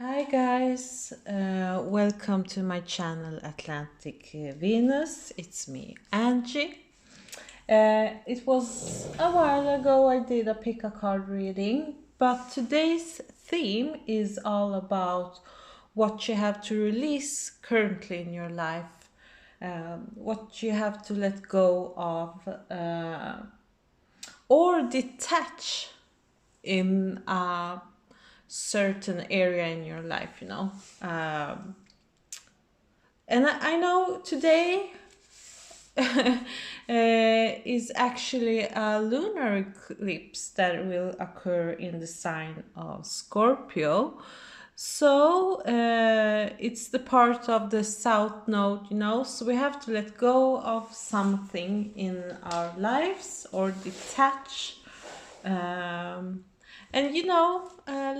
Hi guys, welcome to my channel Atlantic Venus. It's me, Angie. It was a while ago I did a pick a card reading, but today's theme is all about what you have to release currently in your life, what you have to let go of, or detach in a certain area in your life, and I know today is actually a lunar eclipse that will occur in the sign of Scorpio. So it's the part of the south node, so we have to let go of something in our lives or detach. Um, and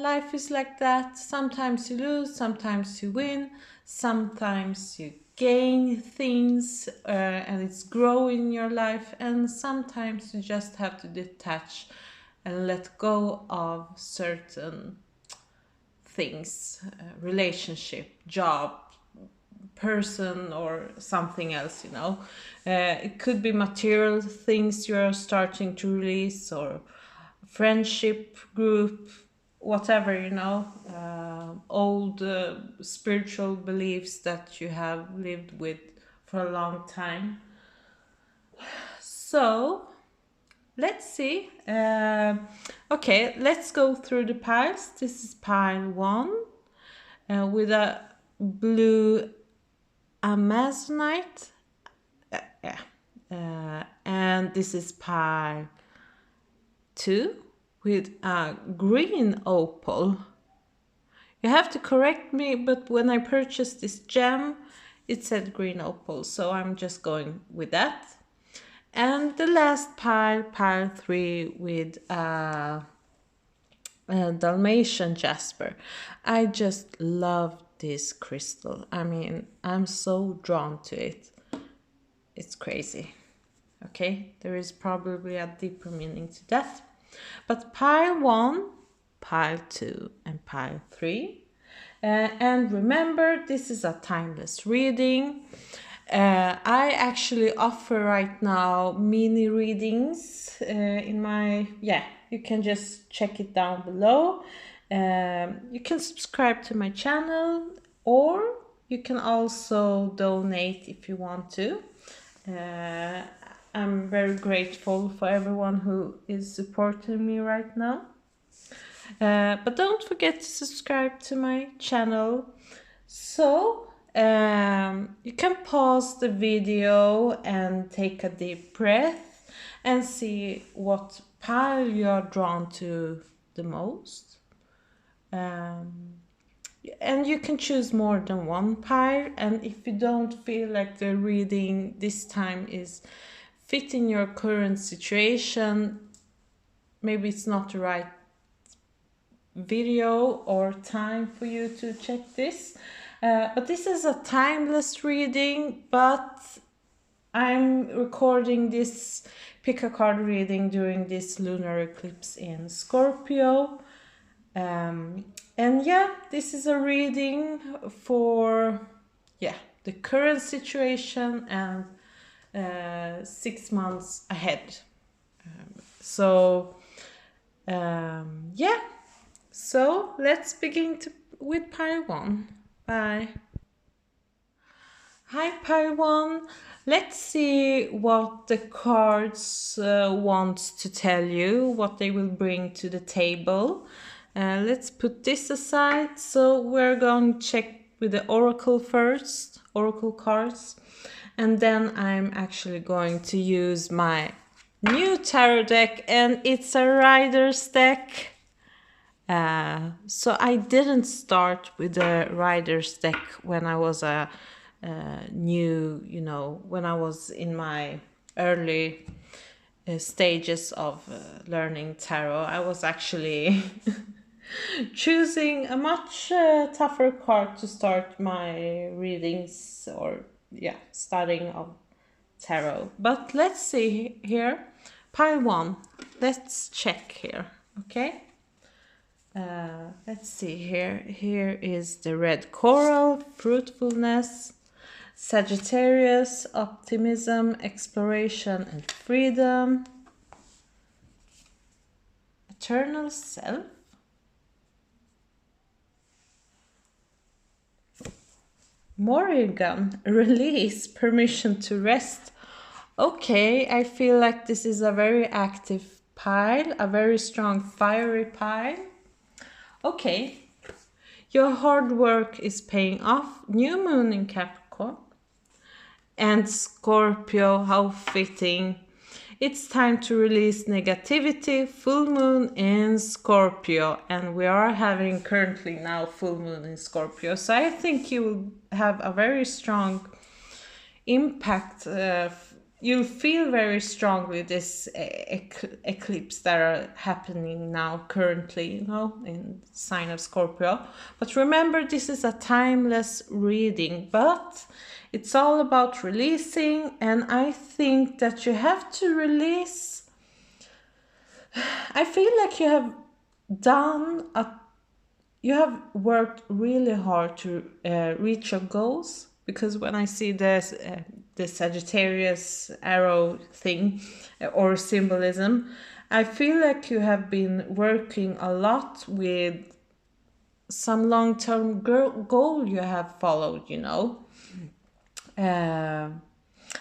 life is like that. Sometimes you lose, sometimes you win, sometimes you gain things and it's growing in your life, and sometimes you just have to detach and let go of certain things, relationship, job, person, or something else. It could be material things you're starting to release, or friendship group, whatever, old spiritual beliefs that you have lived with for a long time. So let's see. Okay, let's go through the piles. This is pile 1 with a blue amazonite. And this is pile 2 with a green opal. You have to correct me, but when I purchased this gem, it said green opal, so I'm just going with that. And the last pile, pile 3, with Dalmatian jasper. I just love this crystal. I mean, I'm so drawn to it. It's crazy. Okay, there is probably a deeper meaning to that. But pile 1, pile 2, and pile 3. And remember, this is a timeless reading. I actually offer right now mini readings in my, you can just check it down below. You can subscribe to my channel, or you can also donate if you want to. I'm very grateful for everyone who is supporting me right now. But don't forget to subscribe to my channel. So you can pause the video and take a deep breath and see what pile you are drawn to the most. And you can choose more than one pile, and if you don't feel like the reading this time is fitting your current situation, maybe it's not the right video or time for you to check this. But this is a timeless reading, but I'm recording this pick a card reading during this lunar eclipse in Scorpio. And this is a reading for the current situation and 6 months ahead. So let's begin with pile 1. Bye. Hi pile 1. Let's see what the cards want to tell you, what they will bring to the table. Let's put this aside. So we're going to check with the oracle first, oracle cards, and then I'm actually going to use my new tarot deck, and it's a rider's deck. So I didn't start with the rider's deck when I was when I was in my early stages of learning tarot. I was actually choosing a much tougher card to start my readings or studying of tarot. But let's see here. Pile 1. Let's check here. Okay. Let's see here. Here is the red coral, fruitfulness, Sagittarius, optimism, exploration and freedom, eternal self, Morrigan, release, permission to rest. Okay, I feel like this is a very active pile, a very strong fiery pile. Okay, your hard work is paying off. New moon in Capricorn. And Scorpio, how fitting. It's time to release negativity. Full moon in Scorpio. And we are having currently now full moon in Scorpio. So I think you will have a very strong impact. You'll feel very strongly this eclipse that are happening now currently, you know, in the sign of Scorpio. But remember, this is a timeless reading, but it's all about releasing, and I think that you have to release. I feel like you have worked really hard to reach your goals, because when I see the Sagittarius arrow thing or symbolism, I feel like you have been working a lot with some long-term goal you have followed, you know. And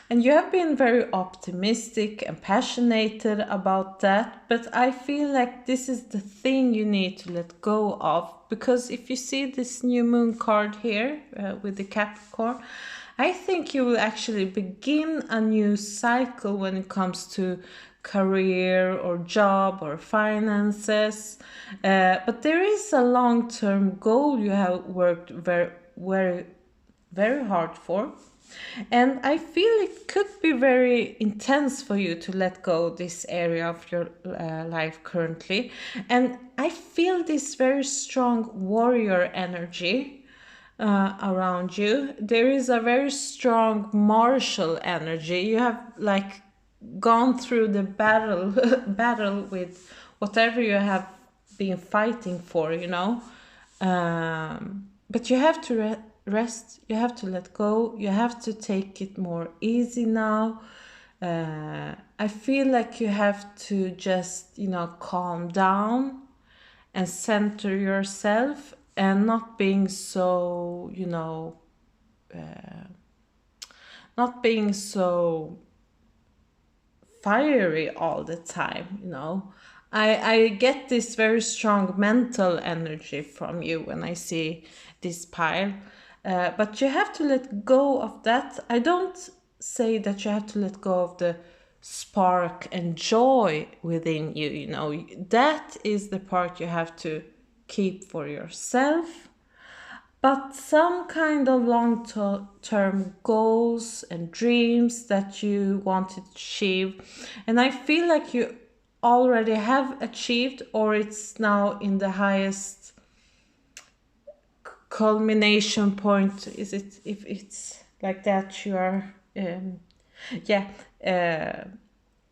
you have been very optimistic and passionate about that, but I feel like this is the thing you need to let go of, because if you see this new moon card here with the Capricorn, I think you will actually begin a new cycle when it comes to career or job or finances. But there is a long-term goal you have worked very hard for. And I feel it could be very intense for you to let go this area of your life currently. And I feel this very strong warrior energy around you. There is a very strong martial energy. You have like gone through the battle with whatever you have been fighting for, you know. But you have to rest, you have to let go, you have to take it more easy now. I feel like you have to just, you know, calm down and center yourself, and not being so, you know, not being so fiery all the time, you know. I get this very strong mental energy from you when I see this pile. But you have to let go of that. I don't say that you have to let go of the spark and joy within you, you know. That is the part you have to keep for yourself. But some kind of long-term goals and dreams that you want to achieve. And I feel like you already have achieved, or it's now in the highest culmination point. Is it, if it's like that, you are yeah.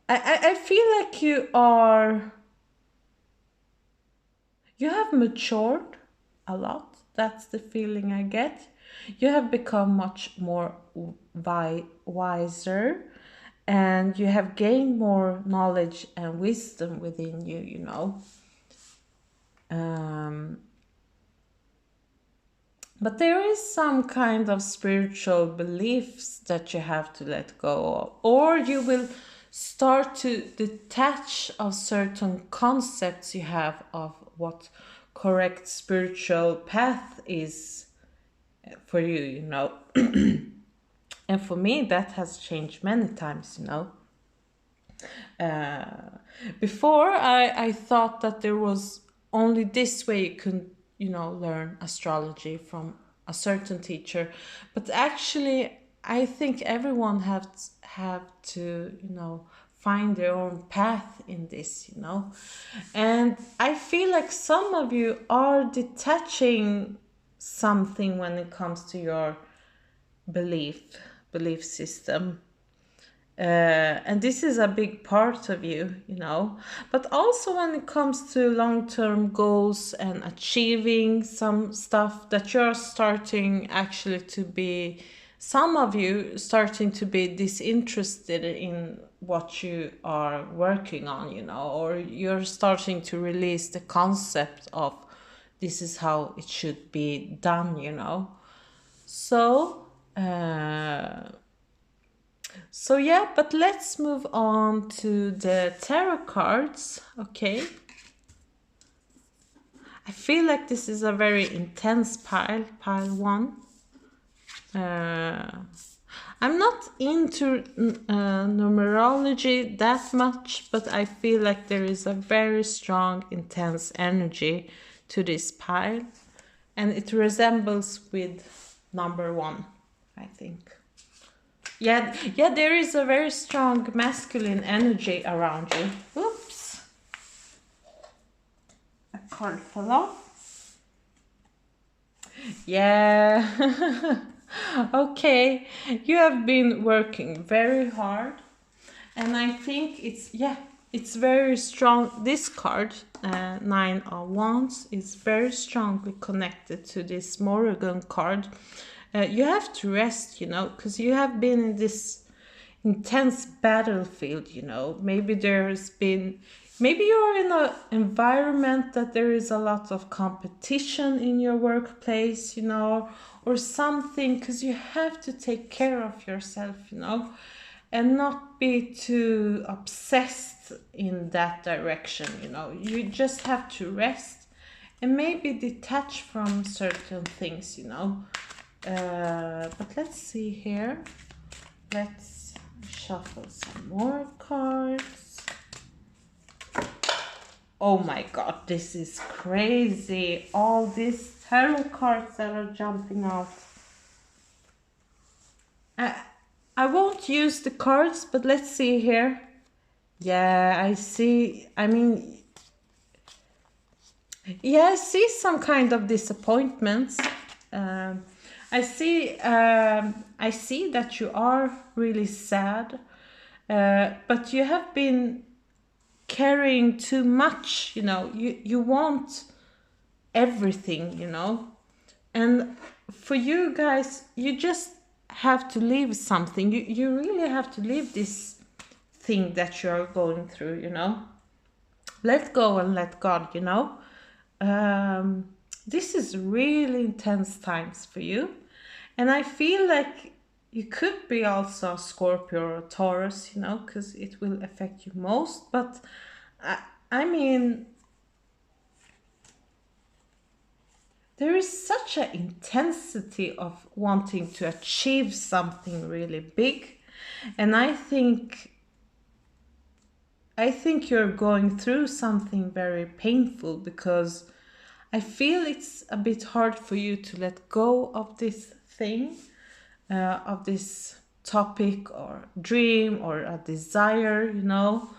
I feel like you have matured a lot. That's the feeling I get. You have become much more wiser, and you have gained more knowledge and wisdom within you, you know. But there is some kind of spiritual beliefs that you have to let go of, or you will start to detach of certain concepts you have of what correct spiritual path is for you, you know. And for me, that has changed many times, you know. Before, I thought that there was only this way you could, you know, learn astrology from a certain teacher. But actually, I think everyone have to, you know, find their own path in this, you know. And I feel like some of you are detaching something when it comes to your belief system. And this is a big part of you, you know. But also when it comes to long-term goals and achieving some stuff, that you're starting actually to be, some of you starting to be disinterested in what you are working on, you know, or you're starting to release the concept of this is how it should be done, you know. So, yeah, but let's move on to the tarot cards, okay? I feel like this is a very intense pile one. I'm not into numerology that much, but I feel like there is a very strong, intense energy to this pile, and it resembles with number 1, I think. Yeah, there is a very strong masculine energy around you. Oops. A card fell off. Yeah. Okay. You have been working very hard. And I think it's very strong. This card, 9 of Wands, is very strongly connected to this Morrigan card. You have to rest, you know, because you have been in this intense battlefield, you know. Maybe you're in an environment that there is a lot of competition in your workplace, you know, or something, because you have to take care of yourself, you know, and not be too obsessed in that direction, you know. You just have to rest and maybe detach from certain things, you know. But let's see here. Let's shuffle some more cards. Oh my god, this is crazy. All these tarot cards that are jumping out. I won't use the cards, but let's see here. Yeah, I see. I mean, yeah, I see some kind of disappointments. I see that you are really sad, but you have been carrying too much, you know. You want everything, you know. And for you guys, you just have to leave something. You really have to leave this thing that you're going through, you know. Let go and let God, you know. This is really intense times for you. And I feel like you could be also a Scorpio or a Taurus, you know, because it will affect you most. But I mean, there is such an intensity of wanting to achieve something really big. And I think you're going through something very painful, because I feel it's a bit hard for you to let go of this thing, of this topic or dream or a desire, you know.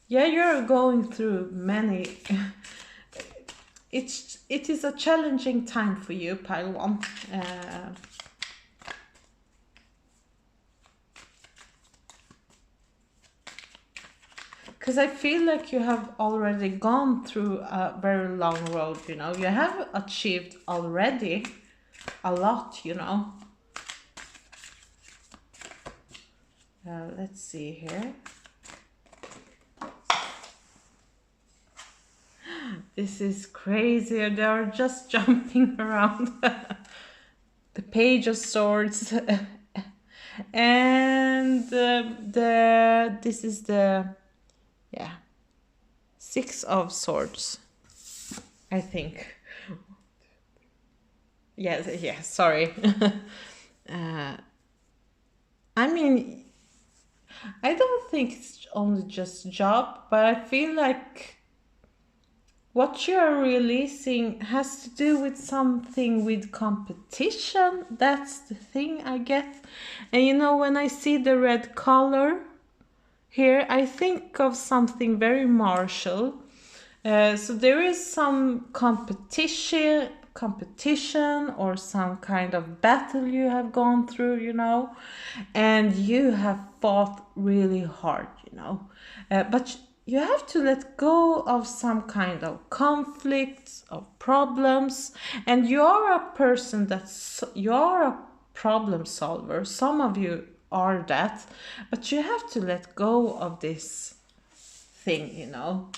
Yeah, you're going through many. It is a challenging time for you, pile 1. Because I feel like you have already gone through a very long road, you know. You have achieved already a lot, you know. Let's see here. This is crazy. They are just jumping around. The Page of Swords. And this is the 6 of Swords, I think. Yeah, sorry. I mean, I don't think it's only just job, but I feel like what you're releasing has to do with something with competition. That's the thing I get. And you know, when I see the red color here, I think of something very martial. So there is some competition competition or some kind of battle you have gone through, you know, and you have fought really hard, you know. But you have to let go of some kind of conflicts, of problems, and you are a person you are a problem solver. Some of you are that, but you have to let go of this thing, you know.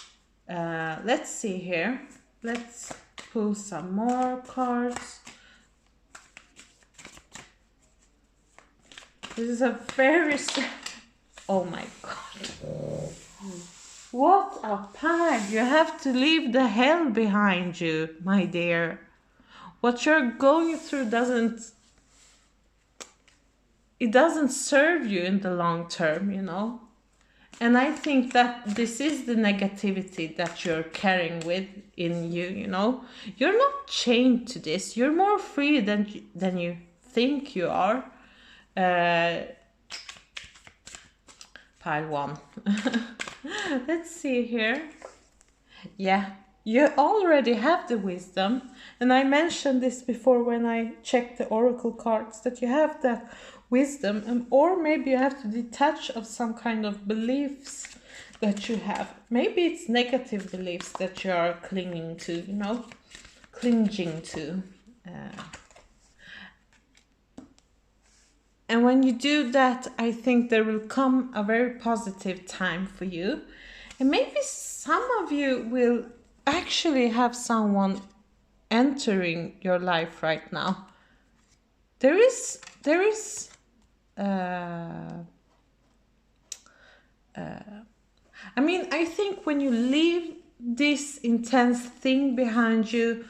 Let's see here. Let's pull some more cards. This is a very... Oh my god. What a pile. You have to leave the hell behind you, my dear. What you're going through doesn't serve you in the long term, you know. And I think that this is the negativity that you're carrying with in you, you know. You're not chained to this. You're more free than you think you are. Pile 1. Let's see here. Yeah, you already have the wisdom. And I mentioned this before when I checked the oracle cards, that you have that wisdom, or maybe you have to detach of some kind of beliefs that you have. Maybe it's negative beliefs that you are clinging to, you know, clinging to. And when you do that, I think there will come a very positive time for you. And maybe some of you will actually have someone entering your life right now. There is I mean, I think when you leave this intense thing behind you,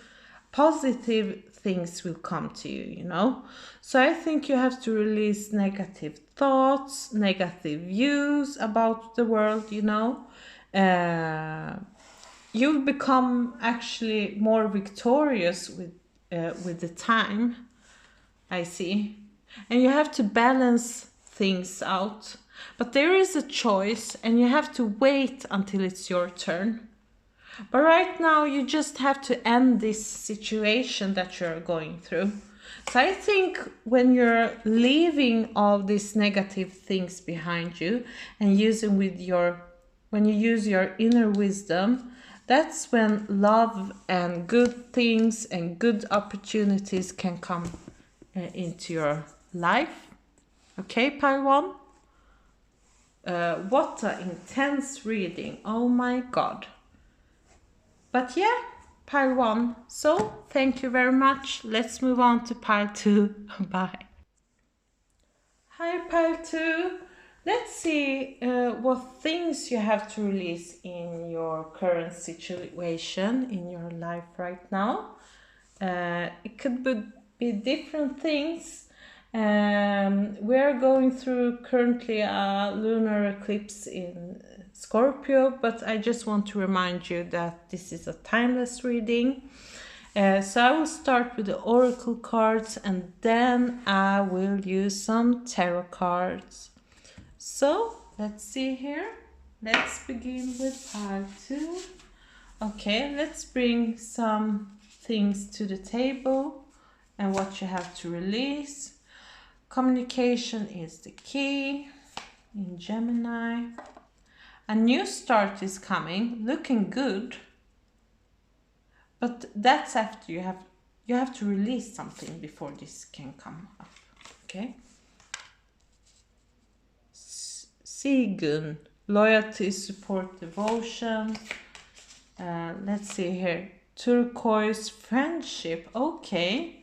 positive things will come to you, you know. So I think you have to release negative thoughts, negative views about the world, you know. You'll become actually more victorious with the time, I see. And you have to balance things out. But there is a choice, and you have to wait until it's your turn. But right now, you just have to end this situation that you're going through. So I think when you're leaving all these negative things behind you and when you use your inner wisdom, that's when love and good things and good opportunities can come into your life. Okay, pile 1? What an intense reading. Oh my god. But yeah, pile 1. So, thank you very much. Let's move on to pile 2. Bye. Hi, pile 2. Let's see what things you have to release in your current situation, in your life right now. It could be different things. We're going through currently a lunar eclipse in Scorpio, but I just want to remind you that this is a timeless reading. So I will start with the oracle cards, and then I will use some tarot cards. So let's see here. Let's begin with pile 2. Okay, let's bring some things to the table and what you have to release. Communication is the key in Gemini. A new start is coming, looking good. But that's after you have to release something before this can come up. Okay? Sigun, loyalty, support, devotion. Let's see here. Turquoise, friendship. Okay.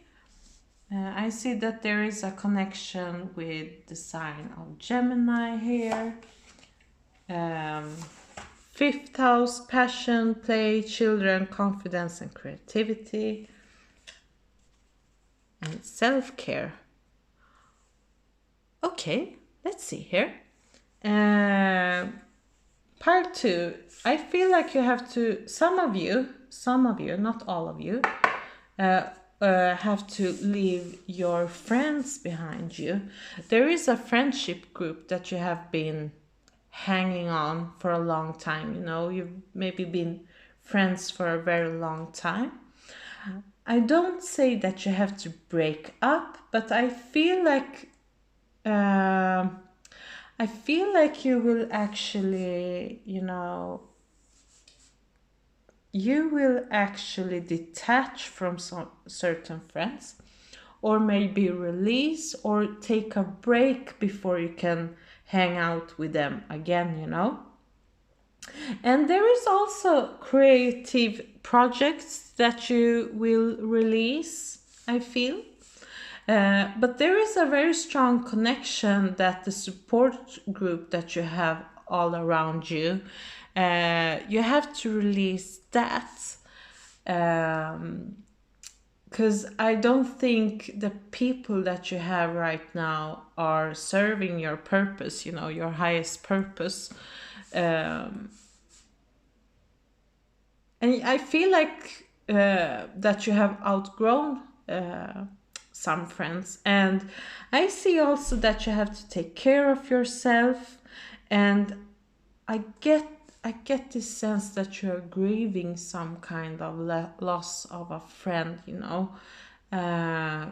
I see that there is a connection with the sign of Gemini here. 5th house, passion, play, children, confidence and creativity. And self-care. Okay, let's see here. Part 2. I feel like you have to, some of you, not all of you, have to leave your friends behind you. There is a friendship group that you have been hanging on for a long time. You know, you've maybe been friends for a very long time. I don't say that you have to break up, but I feel like you will actually, you will actually detach from some certain friends, or maybe release or take a break before you can hang out with them again. And there is also creative projects that you will release, I feel. But there is a very strong connection that the support group that you have all around you, you have to release that. Because I don't think the people that you have right now are serving your purpose, your highest purpose. Um, and I feel like that you have outgrown some friends. And I see also that you have to take care of yourself. And I get I get this sense that you're grieving some kind of loss of a friend,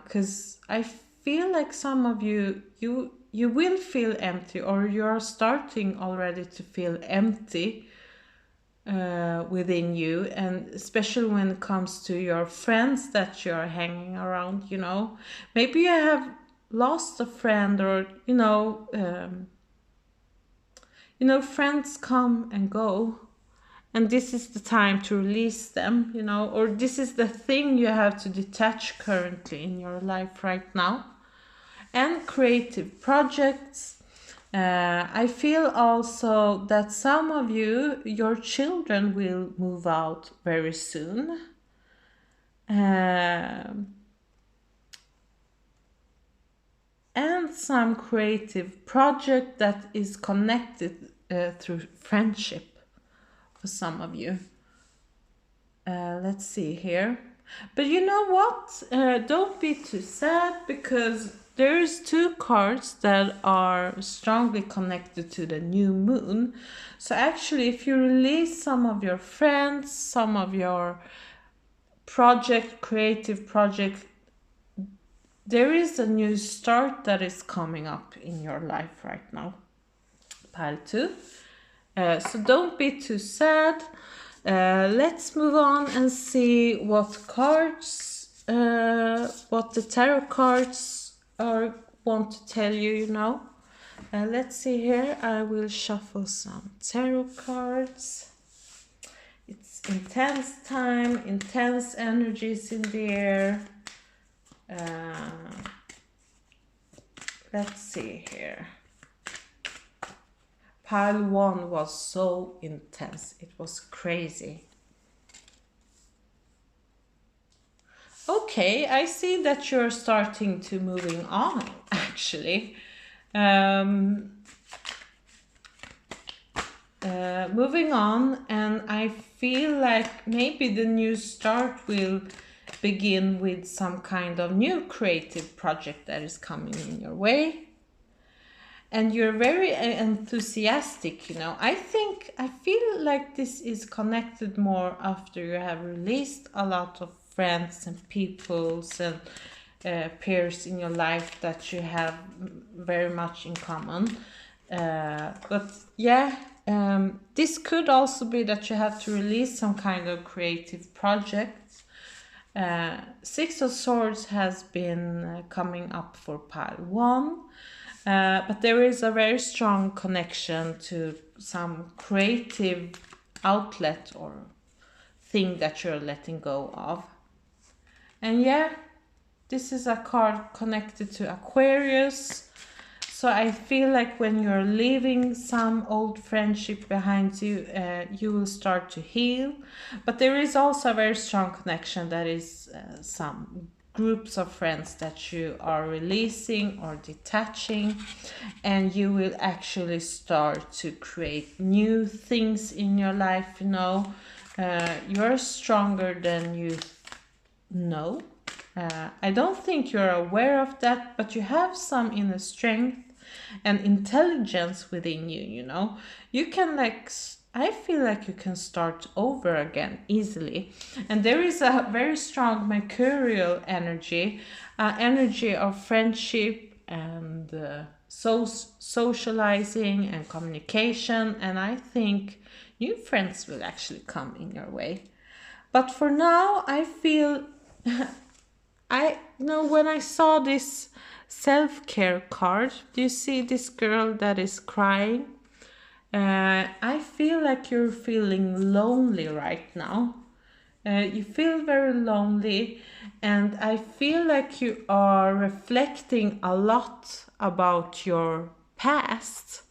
because I feel like some of you will feel empty, or you're starting already to feel empty within you, and especially when it comes to your friends that you're hanging around. Maybe you have lost a friend, or friends come and go, and this is the time to release them, or this is the thing you have to detach currently in your life right now. And creative projects. I feel also that some of your children will move out very soon. Um, and some creative project that is connected through friendship for some of you. Let's see here. But you know what? Don't be too sad, because there's two cards that are strongly connected to the new moon. So actually, if you release some of your friends, some of your creative project, there is a new start that is coming up in your life right now. Pile 2. So don't be too sad. Let's move on and see what the tarot cards want to tell you. Let's see here. I will shuffle some tarot cards. It's intense time, intense energies in the air. Let's see here. Pile 1 was so intense. It was crazy. Okay, I see that you're starting to moving on, actually. Moving on, and I feel like maybe the new start will begin with some kind of new creative project that is coming in your way. And you're very enthusiastic. I feel like this is connected more after you have released a lot of friends and peoples and peers in your life that you have very much in common. But yeah, this could also be that you have to release some kind of creative project. Six of Swords has been coming up for pile 1. But there is a very strong connection to some creative outlet or thing that you're letting go of. And yeah, this is a card connected to Aquarius. So I feel like when you're leaving some old friendship behind you, you will start to heal. But there is also a very strong connection that is some groups of friends that you are releasing or detaching, and you will actually start to create new things in your life. You're stronger than you know. I don't think you're aware of that, but you have some inner strength and intelligence within you. You can I feel like you can start over again easily. And there is a very strong mercurial energy, energy of friendship and socializing and communication. And I think new friends will actually come in your way. But for now, I feel I know when I saw this self-care card, do you see this girl that is crying? I feel like you're feeling lonely right now. You feel very lonely, and I feel like you are reflecting a lot about your past.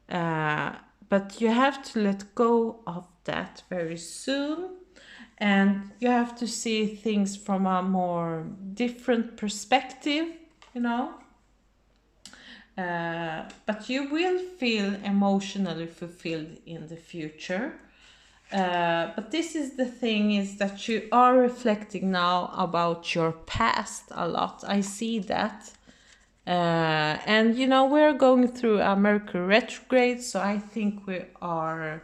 But you have to let go of that very soon, and you have to see things from a more different perspective, you know. But you will feel emotionally fulfilled in the future. But this is the thing, is that you are reflecting now about your past a lot. I see that. And you know, we're going through a Mercury retrograde, so I think we are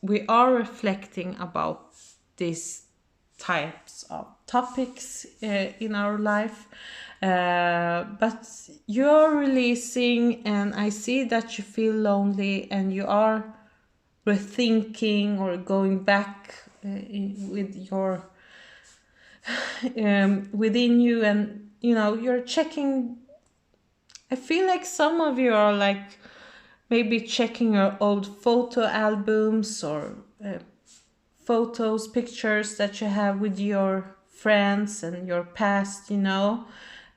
reflecting about these types of topics in our life. But you're releasing, and I see that you feel lonely, and you are rethinking or going back with your within you, and you know, you're checking. I feel like some of you are like maybe checking your old photo albums or photos, pictures that you have with your friends and your past, you know.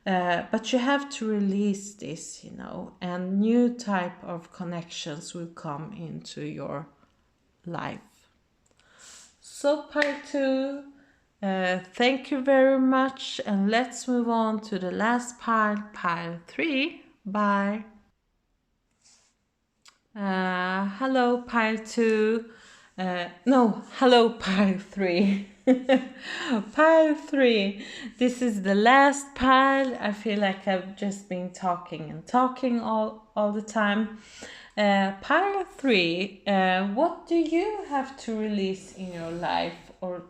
But you have to release this, you know, and new type of connections will come into your life. So part two, thank you very much, and let's move on to the last pile, pile 3. Bye. Hello, pile 2. No, hello, pile 3. Pile 3. This is the last pile. I feel like I've just been talking and talking all the time. Pile 3. What do you have to release in your life or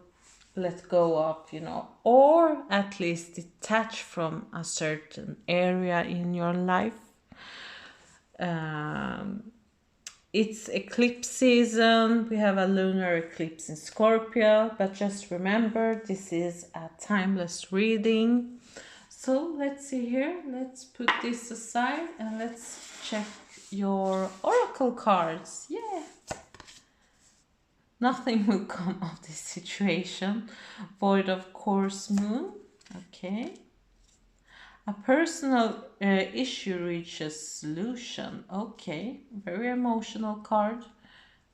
let go of, you know, or at least detach from a certain area in your life? It's eclipse season. We have a lunar eclipse in Scorpio, but just remember, this is a timeless reading. So let's see here. Let's put this aside and let's check your oracle cards. Yeah. Nothing will come of this situation. Void of course, moon. Okay. A personal issue reaches solution. Okay, very emotional card.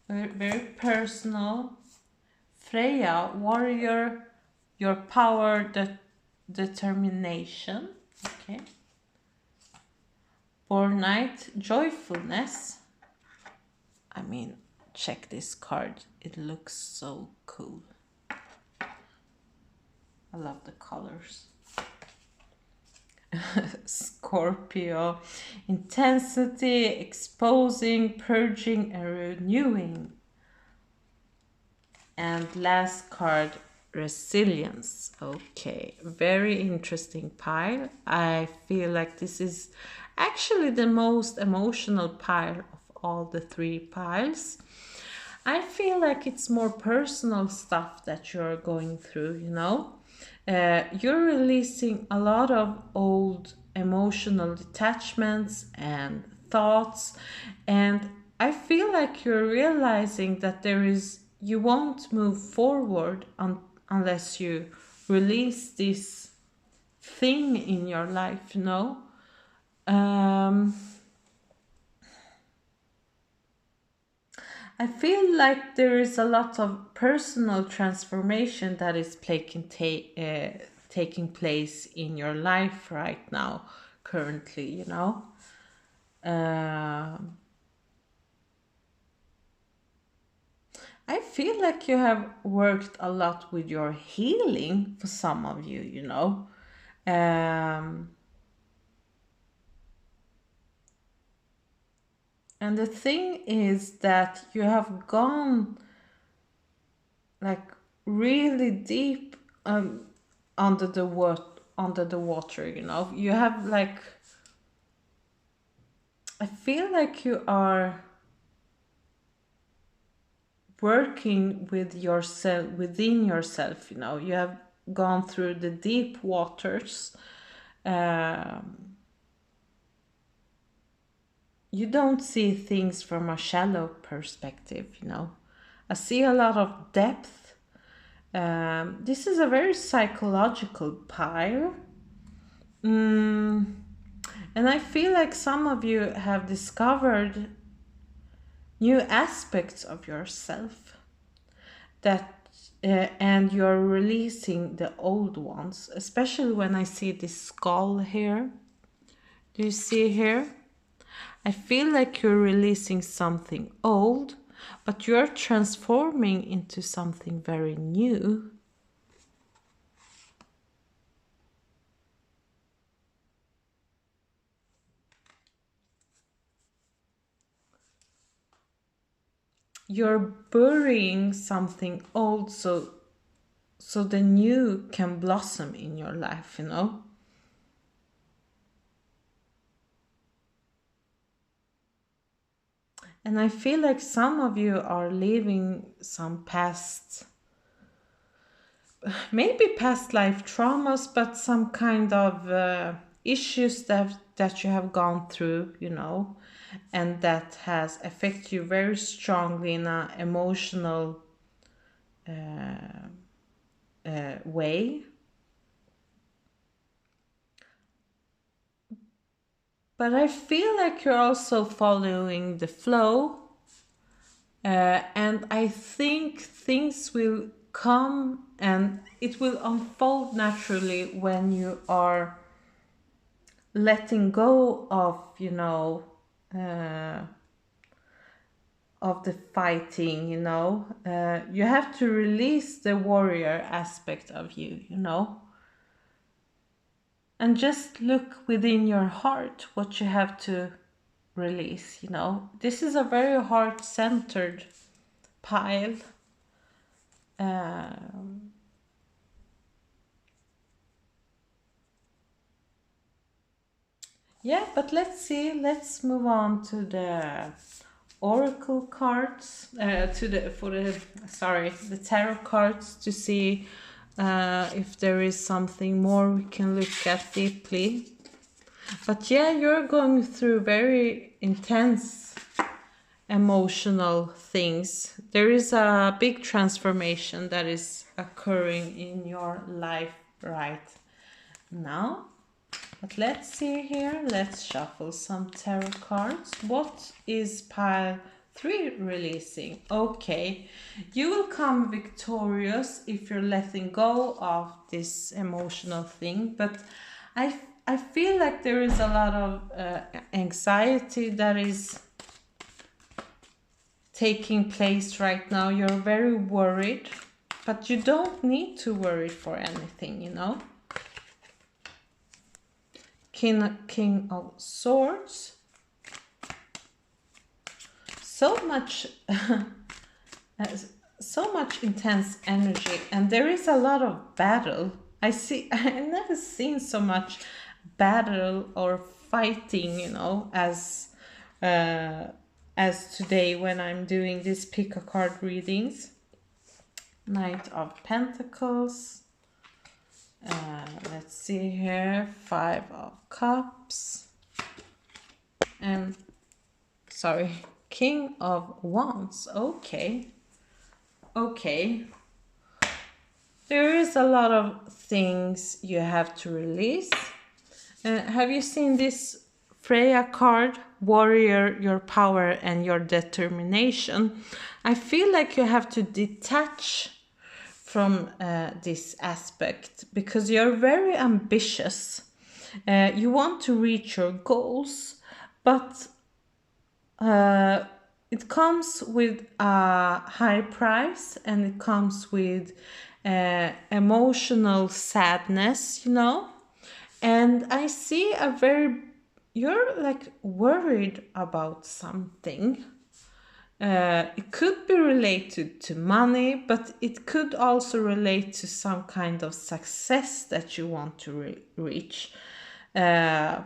Very, very personal. Freya, warrior, your power, determination. Okay. Born Knight, joyfulness. I mean, check this card. It looks so cool. I love the colors. Scorpio, intensity, exposing, purging, and renewing. And last card, resilience. Okay, very interesting pile. I feel like this is actually the most emotional pile of all the 3 piles. I feel like it's more personal stuff that you're going through, you know. You're releasing a lot of old emotional detachments and thoughts, and I feel like you're realizing that you won't move forward unless you release this thing in your life, you know. I feel like there is a lot of personal transformation that is taking place in your life right now, currently, you know. I feel like you have worked a lot with your healing for some of you, you know. Um, And the thing is that you have gone like really deep under the water, you know. You have like, I feel like you are working with yourself, within yourself, you know. You have gone through the deep waters. You don't see things from a shallow perspective, you know. I see a lot of depth. This is a very psychological pile. And I feel like some of you have discovered new aspects of yourself that and you're releasing the old ones, especially when I see this skull here. Do you see here? I feel like you're releasing something old, but you're transforming into something very new. You're burying something old so the new can blossom in your life, you know? And I feel like some of you are leaving some past, maybe past life traumas, but some kind of issues that you have gone through, you know, and that has affected you very strongly in an emotional way. But I feel like you're also following the flow. And I think things will come and it will unfold naturally when you are letting go of, you know, of the fighting, you know. You have to release the warrior aspect of you, you know. And just look within your heart what you have to release, you know. This is a very heart-centered pile. Yeah, but let's see. Let's move on to the oracle cards. To the for the sorry, the tarot cards to see if there is something more we can look at deeply. But yeah, you're going through very intense emotional things. There is a big transformation that is occurring in your life right now. But let's see here. Let's shuffle some tarot cards. What is pile 3 releasing? Okay, you will come victorious if you're letting go of this emotional thing. But I feel like there is a lot of anxiety that is taking place right now. You're very worried, but you don't need to worry for anything, you know. King of Swords. So much, so much intense energy, and there is a lot of battle. I see. I never seen so much battle or fighting, you know, as today when I'm doing these pick a card readings. Knight of Pentacles. Let's see here. 5 of Cups. And sorry, King of Wands. Okay. Okay. There is a lot of things you have to release. Have you seen this Freya card? Warrior, your power and your determination. I feel like you have to detach from this aspect because you're very ambitious. You want to reach your goals, but it comes with a high price and it comes with emotional sadness, you know. And I see you're like worried about something. It could be related to money, but it could also relate to some kind of success that you want to reach. Uh,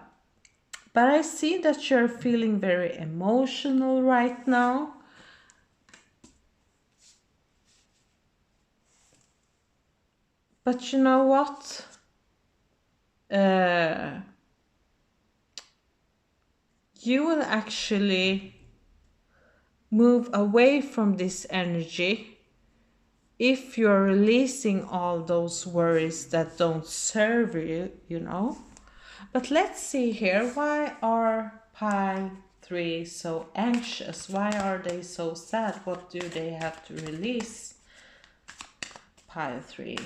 but I see that you're feeling very emotional right now. But you know what? You will actually move away from this energy if you're releasing all those worries that don't serve you, you know. But let's see here. Why are pile 3 so anxious? Why are they so sad? What do they have to release? Pile 3.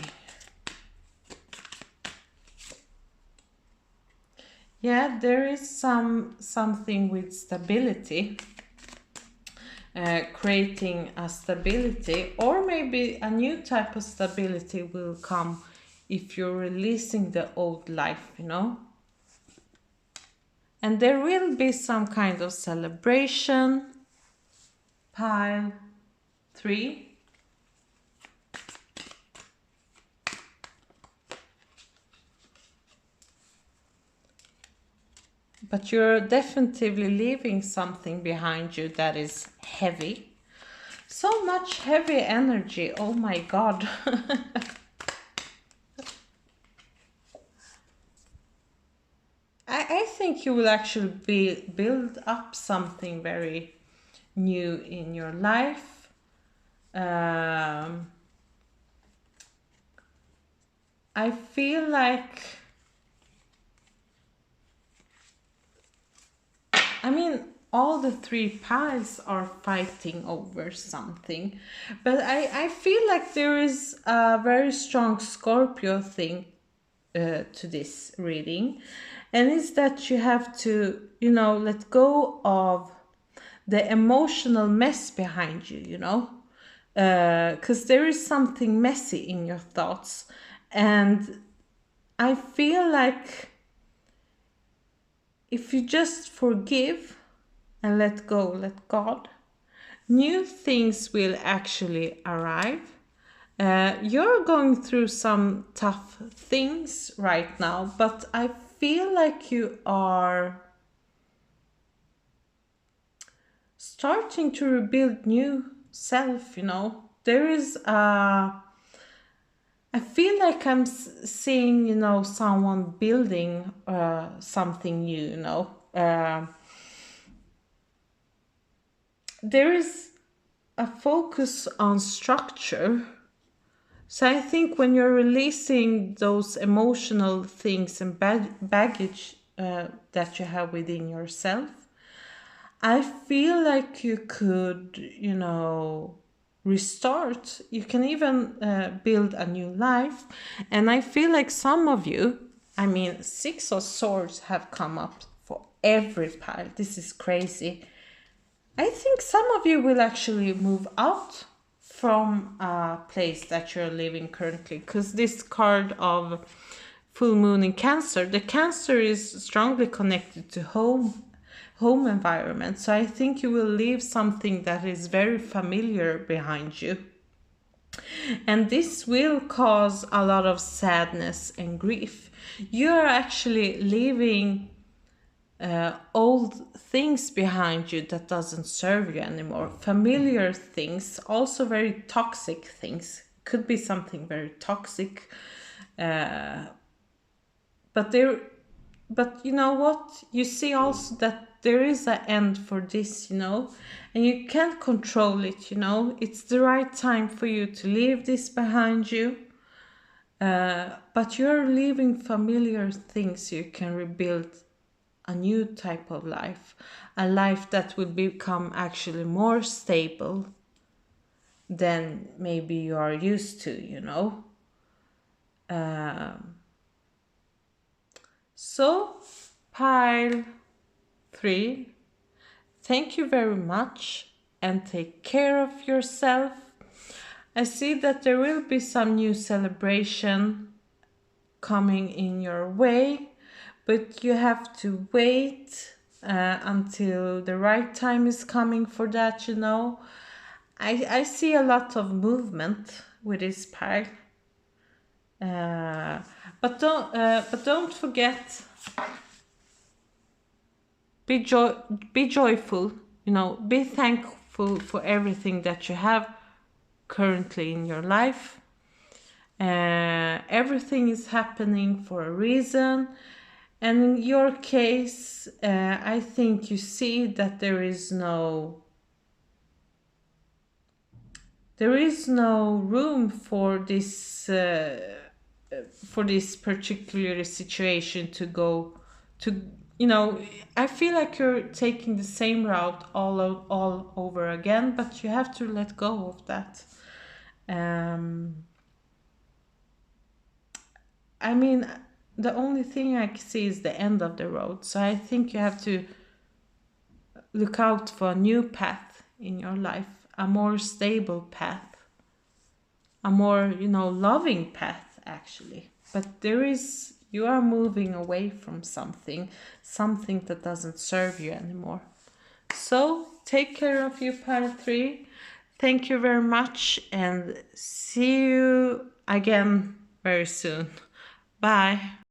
Yeah, there is something with stability. Creating a stability, or maybe a new type of stability will come if you're releasing the old life, you know. And there will be some kind of celebration. Pile 3. But you're definitely leaving something behind you that is heavy. So much heavy energy, oh my god. I think you will actually build up something very new in your life. I feel like, I mean, all the 3 piles are fighting over something, but I feel like there is a very strong Scorpio thing to this reading, and it's that you have to, you know, let go of the emotional mess behind you, you know, because there is something messy in your thoughts, and I feel like if you just forgive and let go, let God, new things will actually arrive. You're going through some tough things right now, but I feel like you are starting to rebuild new self, you know. There is I feel like I'm seeing, you know, someone building something new, you know. There is a focus on structure. So I think when you're releasing those emotional things and baggage that you have within yourself, I feel like you could, you know, restart. You can even build a new life. And I feel like some of you, I mean, 6 of Swords have come up for every pile. This is crazy. I think some of you will actually move out from a place that you're living currently, because this card of full moon in Cancer, the Cancer is strongly connected to home environment. So I think you will leave something that is very familiar behind you. And this will cause a lot of sadness and grief. You are actually leaving old things behind you that doesn't serve you anymore. Familiar things, also very toxic things. Could be something very toxic. But you know what? You see also that there is an end for this, you know, and you can't control it, you know. It's the right time for you to leave this behind you. But you're leaving familiar things so you can rebuild a new type of life, a life that will become actually more stable than maybe you are used to, you know. So, pile 3, thank you very much and take care of yourself. I see that there will be some new celebration coming in your way, but you have to wait until the right time is coming for that, you know. I see a lot of movement with this part, uh, but don't forget, be joy be joyful, you know, be thankful for everything that you have currently in your life. Everything is happening for a reason, and in your case, I think you see that there is no room for this particular situation to go to, you know. I feel like you're taking the same route all over again, but you have to let go of that. um I mean, the only thing I see is the end of the road, so I think you have to look out for a new path in your life, a more stable path, a more, you know, loving path actually. But you are moving away from something that doesn't serve you anymore. So take care of you, part 3. Thank you very much, and see you again very soon. Bye.